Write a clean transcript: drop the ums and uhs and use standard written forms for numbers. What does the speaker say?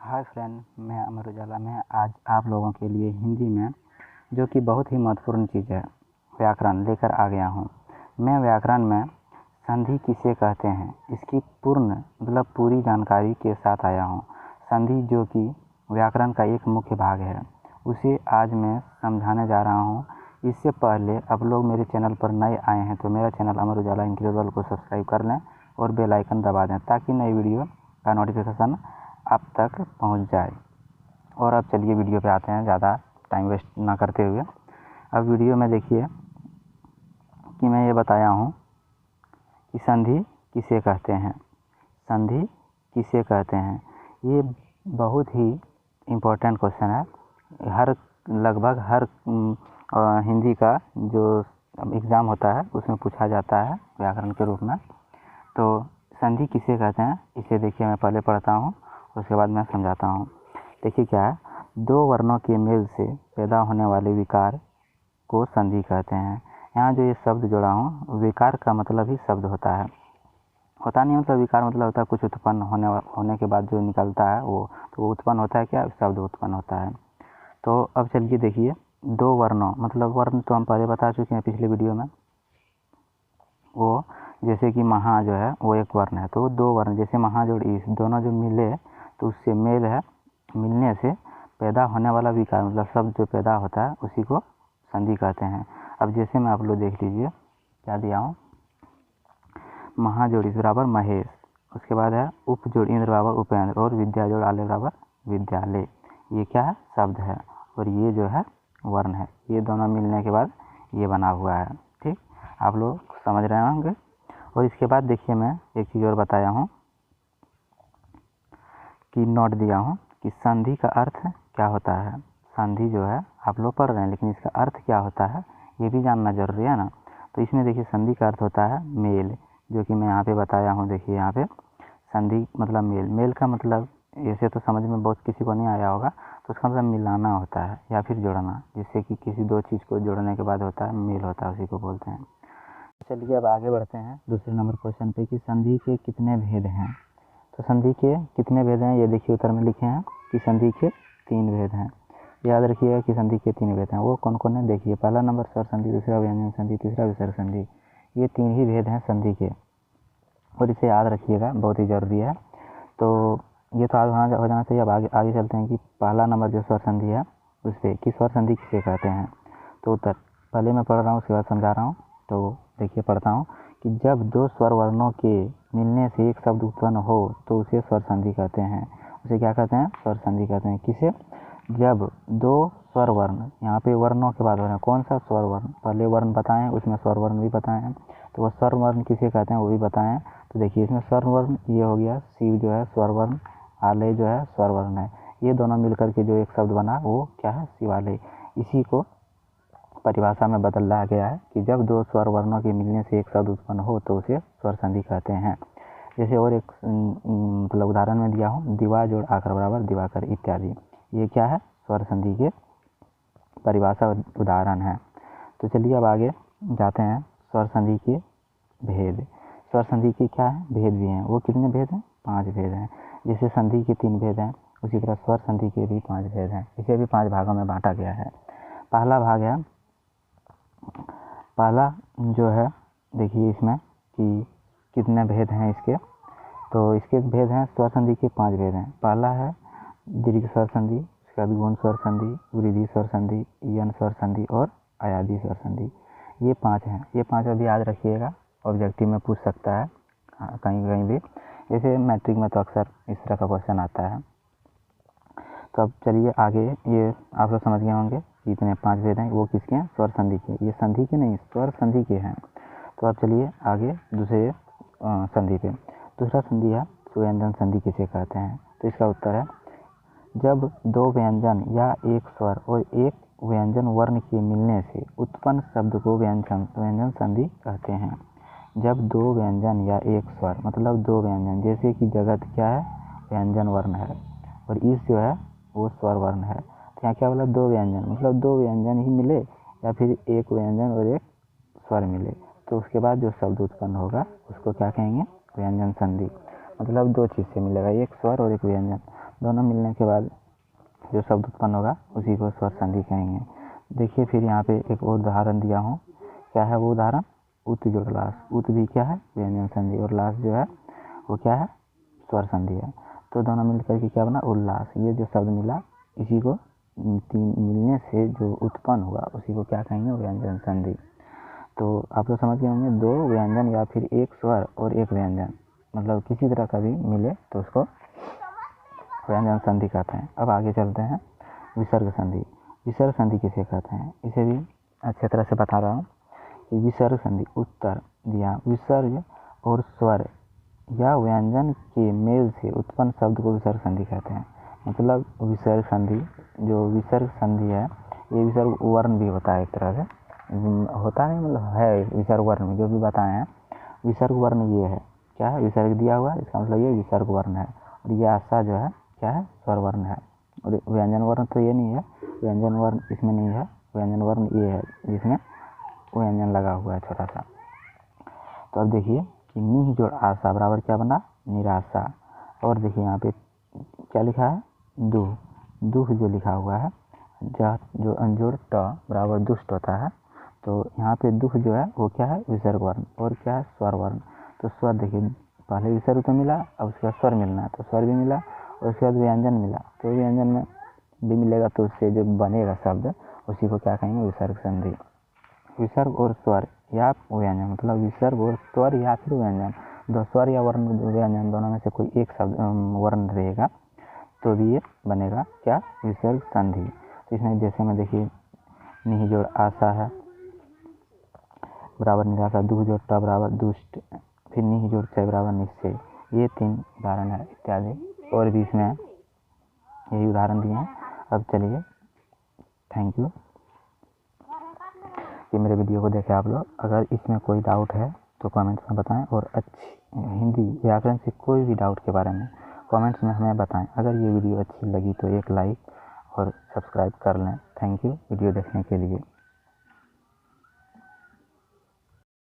Hi friend, मैं अमर उजाला में आज आप लोगों के लिए हिंदी में जो कि बहुत ही महत्वपूर्ण चीज़ है व्याकरण लेकर आ गया हूँ। मैं व्याकरण में संधि किसे कहते हैं इसकी पूरी जानकारी के साथ आया हूँ। संधि जो कि व्याकरण का एक मुख्य भाग है, उसे आज मैं समझाने जा रहा हूँ। इससे पहले आप लोग मेरे चैनल पर नए आए हैं तो मेरा चैनल अमर उजाला इनक्रेडिबल को सब्सक्राइब कर लें और बेल आइकन दबा दें ताकि नई वीडियो का नोटिफिकेशन आप तक पहुंच जाए। और अब चलिए वीडियो पे आते हैं, ज़्यादा टाइम वेस्ट ना करते हुए। अब वीडियो में देखिए कि मैं ये बताया हूँ कि संधि किसे कहते हैं। संधि किसे कहते हैं, ये बहुत ही इम्पोर्टेंट क्वेश्चन है। लगभग हर हिंदी का जो एग्ज़ाम होता है उसमें पूछा जाता है व्याकरण के रूप में। तो संधि किसे कहते हैं इसे देखिए, मैं पहले पढ़ता हूँ उसके बाद मैं समझाता हूँ। देखिए क्या है, दो वर्णों के मेल से पैदा होने वाले विकार को संधि कहते हैं। यहाँ जो ये शब्द जोड़ा हूँ, विकार का मतलब ही शब्द होता है, होता नहीं मतलब विकार मतलब होता है कुछ उत्पन्न होने के बाद जो निकलता है वो, तो वो उत्पन्न होता है क्या, शब्द उत्पन्न होता है। तो अब चलिए देखिए, दो वर्णों मतलब वर्ण तो हम पहले बता चुके हैं पिछले वीडियो में। वो जैसे कि महा जो है वो एक वर्ण है, तो दो वर्ण जैसे महा जोड़ ईश दोनों जो मिले तो उससे मेल है, मिलने से पैदा होने वाला विकार मतलब शब्द जो पैदा होता है उसी को संधि कहते हैं। अब जैसे मैं आप लोग देख लीजिए क्या दिया हूँ, महा जोड़ ईश बराबर महेश, उसके बाद है उप जोड़ इंद्र बराबर उपेंद्र और विद्या जोड़ आले बराबर विद्यालय। ये क्या है, शब्द है और ये जो है वर्ण है। ये दोनों मिलने के बाद ये बना हुआ है। ठीक, आप लोग समझ रहे होंगे। और इसके बाद देखिए मैं एक चीज़ और बताया हूँ कि नोट दिया हूँ कि संधि का अर्थ क्या होता है। संधि जो है आप लोग पढ़ रहे हैं लेकिन इसका अर्थ क्या होता है ये भी जानना जरूरी है ना। तो इसमें देखिए संधि का अर्थ होता है मेल, जो कि मैं यहाँ पे बताया हूँ। देखिए यहाँ पे संधि मतलब मेल, मेल का मतलब ऐसे तो समझ में बहुत किसी को नहीं आया होगा, तो उसका मतलब मिलाना होता है या फिर जोड़ना, जिससे कि किसी दो चीज़ को जोड़ने के बाद होता है मेल होता है, उसी को बोलते हैं। चलिए अब आगे बढ़ते हैं दूसरे नंबर क्वेश्चन पे कि संधि के कितने भेद हैं। तो संधि के कितने भेद हैं ये देखिए उत्तर में लिखे हैं कि संधि के 3 भेद हैं। याद रखिएगा कि संधि के 3 भेद हैं। वो कौन कौन है देखिए, पहला नंबर स्वर संधि, दूसरा व्यंजन संधि, तीसरा विसर्ग संधि। ये 3 ही भेद हैं संधि के और इसे याद रखिएगा, बहुत ही ज़रूरी है। तो ये तो आज हो जाना चाहिए। अब आगे चलते हैं कि पहला नंबर जो स्वर संधि है उस पर कि स्वर संधि किसे कहते हैं। तो उत्तर पहले मैं पढ़ रहा हूँ उसके बाद समझा रहा हूँ। तो देखिए पढ़ता हूँ कि जब दो स्वर वर्णों के मिलने से एक शब्द उत्पन्न हो तो उसे स्वर संधि कहते हैं। उसे क्या कहते हैं, स्वर संधि कहते हैं। किसे, जब दो स्वर वर्ण, यहाँ पे वर्णों के बाद हो रहे हैं, कौन सा स्वर वर्ण, पहले वर्ण बताएं उसमें स्वर वर्ण भी बताएं, तो वह स्वर वर्ण किसे कहते हैं वो भी बताएं। तो देखिए इसमें स्वर वर्ण ये हो गया, शिव जो है स्वर वर्ण, आलय जो है स्वर वर्ण है। ये दोनों मिलकर के जो एक शब्द बना वो क्या है, शिवालय। इसी को परिभाषा में बदला गया है कि जब दो स्वर वर्णों के मिलने से एक शब्द उत्पन्न हो तो उसे स्वर संधि कहते हैं। जैसे और एक मतलब उदाहरण में दिया हूँ, दीवा जोड़ आकर बराबर दिवाकर इत्यादि। ये क्या है, स्वर संधि के परिभाषा उदाहरण है। तो चलिए अब आगे जाते हैं, स्वर संधि के भेद। स्वर संधि के क्या है, भेद भी हैं। वो कितने भेद हैं, 5 भेद हैं। जैसे संधि के 3 भेद हैं उसी तरह स्वर संधि के भी 5 भेद हैं। इसे भी 5 भागों में बांटा गया है। पहला भाग है, पहला जो है देखिए इसमें कि कितने भेद हैं इसके। तो इसके भेद हैं, स्वर संधि के 5 भेद हैं। पहला है दीर्घ स्वर संधि, उसके बाद गुण स्वर संधि, वृद्धि स्वर संधि, यन स्वर संधि और अयादी स्वर संधि। ये 5 हैं। ये 5 अभी याद रखिएगा, ऑब्जेक्टिव में पूछ सकता है कहीं कहीं भी। जैसे मैट्रिक में तो अक्सर इस तरह का क्वेश्चन आता है। तो अब चलिए आगे, ये आप लोग समझ गए होंगे इतने 5 भेद हैं। वो किसके हैं, स्वर संधि के। ये संधि के नहीं, स्वर संधि के हैं। तो अब चलिए आगे दूसरे संधि पे। दूसरा संधि है व्यंजन संधि किसे कहते हैं। तो इसका उत्तर है, जब दो व्यंजन या एक स्वर और एक व्यंजन वर्ण के मिलने से उत्पन्न शब्द को व्यंजन संधि कहते हैं। जब दो व्यंजन या एक स्वर मतलब दो व्यंजन, जैसे कि जगत क्या है, व्यंजन वर्ण है और इस जो है वो स्वर वर्ण है। तो यहाँ क्या बोला, दो व्यंजन मतलब दो व्यंजन ही मिले या फिर एक व्यंजन और एक स्वर मिले तो उसके बाद जो शब्द उत्पन्न होगा उसको क्या कहेंगे, व्यंजन संधि। मतलब दो चीज़ से मिलेगा, एक स्वर और एक व्यंजन। दोनों मिलने के बाद जो शब्द उत्पन्न होगा उसी को स्वर संधि कहेंगे। देखिए फिर यहाँ पे एक और उदाहरण दिया हूँ। क्या है वो उदाहरण? उत जोड़ लास। उत भी क्या है? व्यंजन संधि, और लास जो है वो क्या है? स्वर संधि है। तो दोनों मिल करके क्या बना? उल्लास। ये जो शब्द मिला इसी को तीन मिलने से जो उत्पन्न हुआ उसी को क्या कहेंगे? व्यंजन संधि। तो आप लोग समझ गए होंगे, दो व्यंजन या फिर एक स्वर और एक व्यंजन, मतलब किसी तरह का भी मिले तो उसको व्यंजन संधि कहते हैं। अब आगे चलते हैं विसर्ग संधि। विसर्ग संधि किसे कहते हैं? इसे भी अच्छी तरह से बता रहा हूँ कि विसर्ग संधि उत्तर दिया विसर्ग और स्वर या व्यंजन के मेल से उत्पन्न शब्द को विसर्ग संधि कहते हैं। मतलब विसर्ग संधि, जो विसर्ग संधि है ये विसर्ग वर्ण भी होता है, एक तरह से होता नहीं, मतलब है विसर्ग वर्ण जो भी बताए हैं। विसर्ग वर्ण ये है, क्या है? विसर्ग दिया हुआ है, इसका मतलब ये विसर्ग वर्ण है। और ये आशा जो है क्या है? स्वर वर्ण है। और व्यंजन वर्ण तो ये नहीं है, व्यंजन वर्ण इसमें नहीं है। व्यंजन वर्ण ये है जिसमें व्यंजन लगा हुआ है छोटा सा। तो अब देखिए कि निह जोड़ आशा बराबर क्या बना? निराशा। और देखिए यहाँ पे क्या लिखा है? दुह। दुह जो लिखा हुआ है, जो अंजोड़ ट बराबर दुष्ट होता है, तो यहाँ पे दुह जो है वो क्या है? विसर्ग वर्ण। और क्या है? स्वर वर्ण। तो स्वर देखिए पहले विसर्ग तो मिला, अब उसके बाद स्वर मिलना है, तो स्वर भी मिला, और उसके बाद व्यंजन मिला, तो व्यंजन में भी मिलेगा, तो उससे जो बनेगा शब्द उसी को क्या कहेंगे? विसर्ग संधि। विसर्ग और स्वर या व्यंजन, मतलब विसर्ग और स्वर या फिर व्यंजन, दो स्वर या वर्ण व्यंजन दोनों में से कोई एक शब्द वर्ण रहेगा तो भी ये बनेगा क्या? विसर्ग संधि। तो इसमें जैसे में देखिए निह जोड़ आशा है बराबर निराशा, दुह जोड़ ट बराबर दुष्ट, फिर निह जोड़ चय बराबर निश्चय। ये 3 उदाहरण है इत्यादि, और भी इसमें यही उदाहरण दिए हैं। अब चलिए, थैंक यू कि मेरे वीडियो को देखें आप लोग। अगर इसमें कोई डाउट है तो कमेंट्स में बताएं, और अच्छी हिंदी व्याकरण से कोई भी डाउट के बारे में कमेंट्स में हमें बताएं। अगर ये वीडियो अच्छी लगी तो एक लाइक और सब्सक्राइब कर लें। थैंक यू वीडियो देखने के लिए।